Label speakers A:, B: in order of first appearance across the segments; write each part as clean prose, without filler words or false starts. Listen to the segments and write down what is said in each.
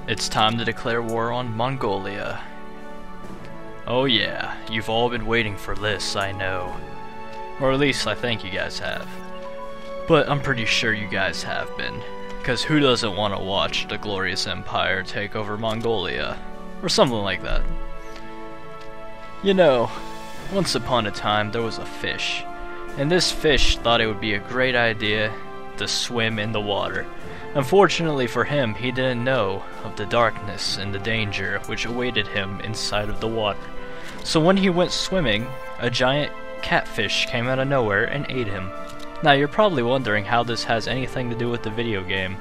A: It's time to declare war on Mongolia. Oh yeah, you've all been waiting for this, I know. Or at least I think you guys have. But I'm pretty sure you guys have been. Because who doesn't want to watch the glorious empire take over Mongolia? Or something like that. You know, once upon a time there was a fish. And this fish thought it would be a great idea to swim in the water. Unfortunately for him, he didn't know of the darkness and the danger which awaited him inside of the water. So when he went swimming, a giant catfish came out of nowhere and ate him. Now you're probably wondering how this has anything to do with the video game.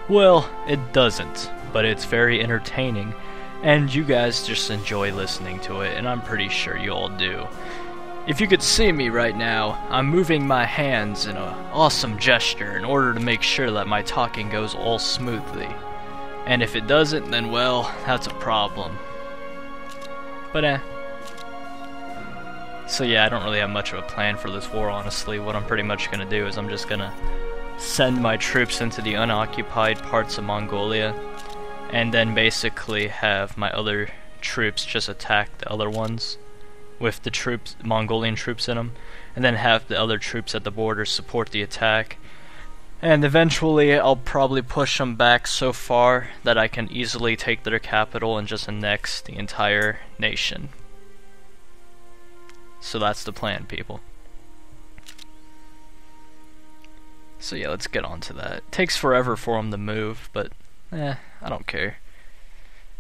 A: Well, it doesn't, but it's very entertaining, and you guys just enjoy listening to it, and I'm pretty sure you all do. If you could see me right now, I'm moving my hands in an awesome gesture in order to make sure that my talking goes all smoothly. And if it doesn't, then well, that's a problem. But So yeah, I don't really have much of a plan for this war, honestly. What I'm pretty much gonna do is I'm just gonna send my troops into the unoccupied parts of Mongolia, and then basically have my other troops just attack the other ones with the troops, Mongolian troops in them, and then have the other troops at the border support the attack. And eventually I'll probably push them back so far that I can easily take their capital and just annex the entire nation. So that's the plan, people. So yeah, let's get on to that. It takes forever for them to move, but I don't care.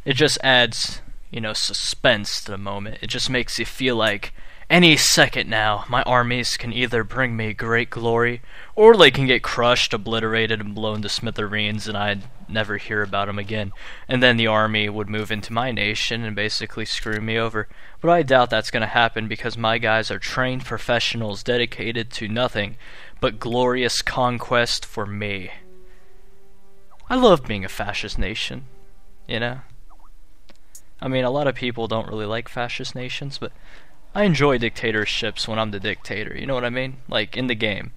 A: It just adds, you know, suspense to the moment. It just makes you feel like any second now my armies can either bring me great glory, or they can get crushed, obliterated, and blown to smithereens, and I'd never hear about them again. And then the army would move into my nation and basically screw me over. But I doubt that's going to happen, because my guys are trained professionals dedicated to nothing but glorious conquest for me. I love being a fascist nation, you know? I mean, a lot of people don't really like fascist nations, but I enjoy dictatorships when I'm the dictator, you know what I mean? Like, in the game.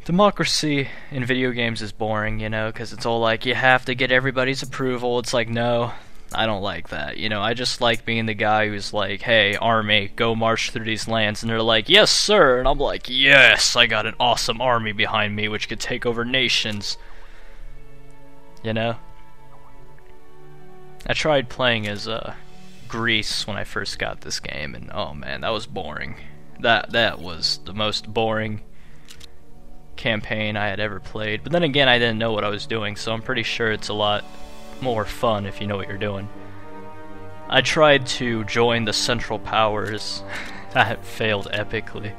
A: Democracy in video games is boring, you know, because it's all like, you have to get everybody's approval. It's like, no, I don't like that, you know? I just like being the guy who's like, hey, army, go march through these lands, and they're like, yes, sir, and I'm like, yes, I got an awesome army behind me which could take over nations, you know? I tried playing as Greece when I first got this game, and oh man, that was boring. That was the most boring campaign I had ever played. But then again, I didn't know what I was doing, so I'm pretty sure it's a lot more fun if you know what you're doing. I tried to join the Central Powers. That failed epically.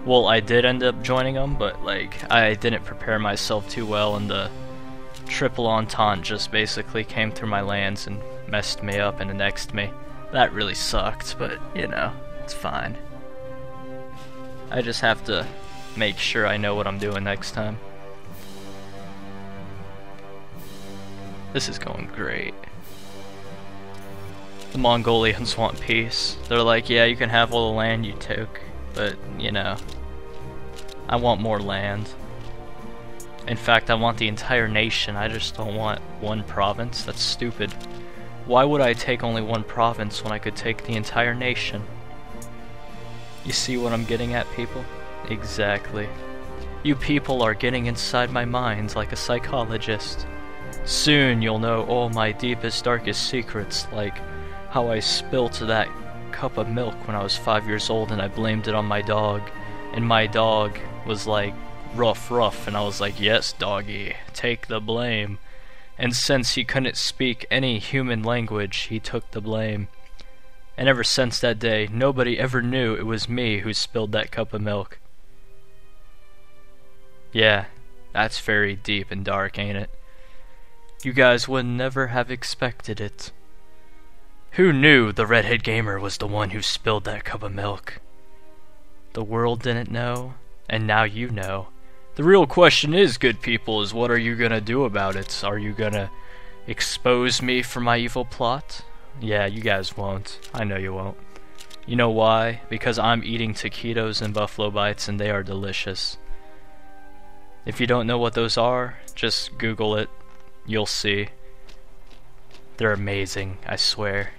A: Well, I did end up joining them, but like, I didn't prepare myself too well, and the Triple Entente just basically came through my lands and messed me up and annexed me. That really sucked, but you know, it's fine. I just have to make sure I know what I'm doing next time. This is going great. The Mongolians want peace. They're like, yeah, you can have all the land you took, but you know, I want more land. In fact, I want the entire nation. I just don't want one province. That's stupid. Why would I take only one province when I could take the entire nation? You see what I'm getting at, people? Exactly. You people are getting inside my mind like a psychologist. Soon you'll know all my deepest, darkest secrets, like how I spilt that cup of milk when I was 5 years old and I blamed it on my dog, and my dog was like, ruff, and I was like, yes, doggy, take the blame. And since he couldn't speak any human language, he took the blame. And ever since that day, nobody ever knew it was me who spilled that cup of milk. Yeah, that's very deep and dark, ain't it? You guys would never have expected it. Who knew the TheRedHeadGamer was the one who spilled that cup of milk? The world didn't know, and now you know. The real question is, good people, is what are you gonna do about it? Are you gonna expose me for my evil plot? Yeah, you guys won't. I know you won't. You know why? Because I'm eating taquitos and buffalo bites, and they are delicious. If you don't know what those are, just Google it. You'll see. They're amazing, I swear.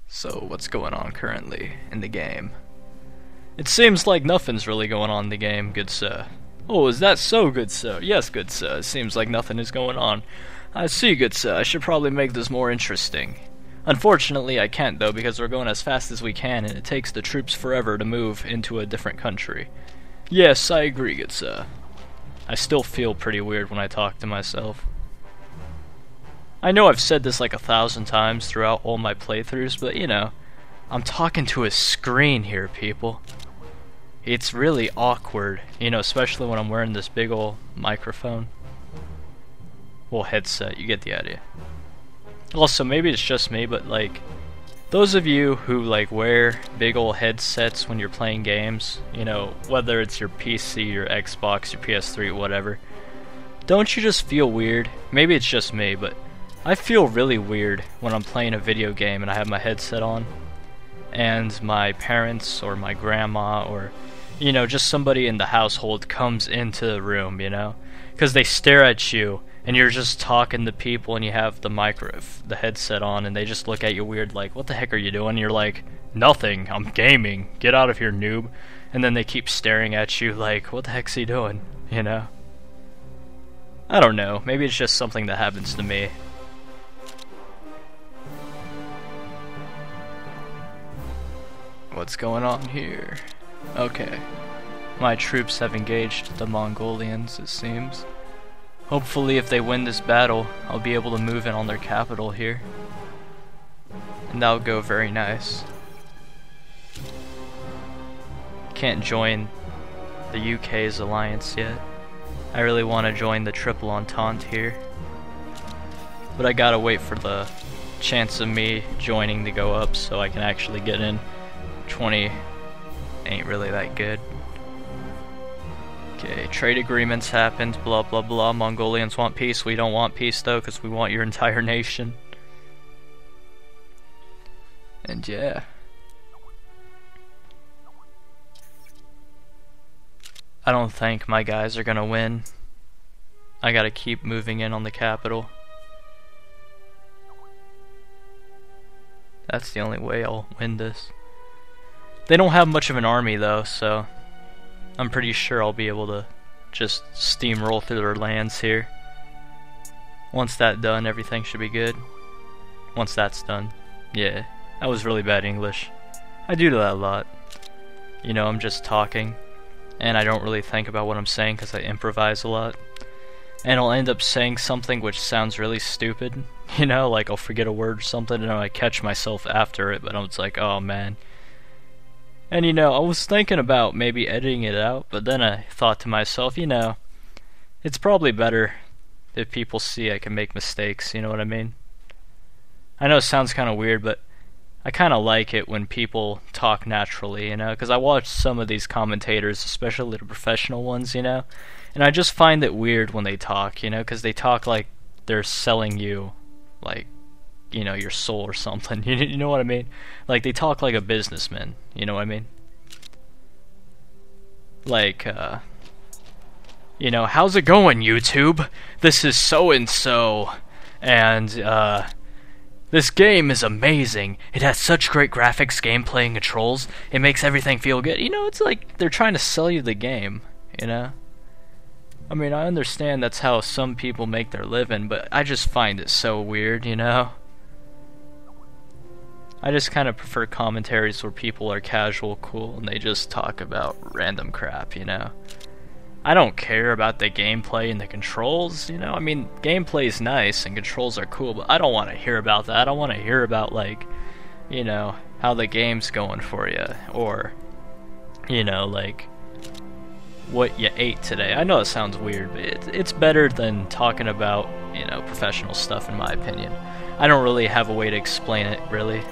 A: So, what's going on currently in the game? It seems like nothing's really going on in the game, good sir. Oh, is that so, good sir? Yes, good sir. It seems like nothing is going on. I see, good sir. I should probably make this more interesting. Unfortunately, I can't, though, because we're going as fast as we can, and it takes the troops forever to move into a different country. Yes, I agree, good sir. I still feel pretty weird when I talk to myself. I know I've said this like 1,000 times throughout all my playthroughs, but, you know, I'm talking to a screen here, people. It's really awkward, you know, especially when I'm wearing this big ol' microphone. Well, headset, you get the idea. Also, maybe it's just me, but like, those of you who like wear big ol' headsets when you're playing games, you know, whether it's your PC, your Xbox, your PS3, whatever, don't you just feel weird? Maybe it's just me, but I feel really weird when I'm playing a video game and I have my headset on, and my parents or my grandma or, you know, just somebody in the household comes into the room, you know, because they stare at you and you're just talking to people and you have the headset on, and they just look at you weird like, what the heck are you doing? And you're like, nothing, I'm gaming, get out of here, noob. And then they keep staring at you like, what the heck's he doing, you know? I don't know, maybe it's just something that happens to me. What's going on here? Okay. My troops have engaged the Mongolians, it seems. Hopefully if they win this battle, I'll be able to move in on their capital here. And that'll go very nice. Can't join the UK's alliance yet. I really want to join the Triple Entente here. But I gotta wait for the chance of me joining to go up so I can actually get in. 20 ain't really that good. Okay, trade agreements happened, blah blah blah. Mongolians want peace. We don't want peace though, because we want your entire nation. And yeah. I don't think my guys are gonna win. I gotta keep moving in on the capital. That's the only way I'll win this. They don't have much of an army though, so I'm pretty sure I'll be able to just steamroll through their lands here. Once that's done, everything should be good. Once that's done. Yeah, that was really bad English. I do that a lot. You know, I'm just talking, and I don't really think about what I'm saying because I improvise a lot. And I'll end up saying something which sounds really stupid. You know, like I'll forget a word or something and I catch myself after it, but I'm just like, oh man. And you know, I was thinking about maybe editing it out, but then I thought to myself, you know, it's probably better if people see I can make mistakes, you know what I mean? I know it sounds kind of weird, but I kind of like it when people talk naturally, you know, because I watch some of these commentators, especially the professional ones, you know, and I just find it weird when they talk, you know, because they talk like they're selling you, like, you know, your soul or something. You know what I mean? Like, they talk like a businessman. You know what I mean? Like, you know, how's it going, YouTube? This is so-and-so, and, this game is amazing. It has such great graphics, gameplay, and controls. It makes everything feel good. You know, it's like they're trying to sell you the game, you know? I mean, I understand that's how some people make their living, but I just find it so weird, you know? I just kind of prefer commentaries where people are casual, cool, and they just talk about random crap, you know? I don't care about the gameplay and the controls, you know? I mean, gameplay is nice and controls are cool, but I don't want to hear about that. I want to hear about, like, you know, how the game's going for you, or, you know, like, what you ate today. I know it sounds weird, but it's better than talking about, you know, professional stuff, in my opinion. I don't really have a way to explain it, really.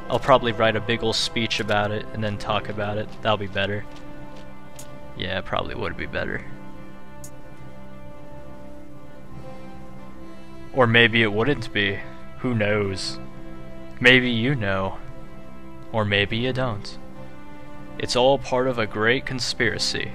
A: I'll probably write a big ol' speech about it and then talk about it. That'll be better. Yeah, it probably would be better. Or maybe it wouldn't be. Who knows? Maybe you know. Or maybe you don't. It's all part of a great conspiracy.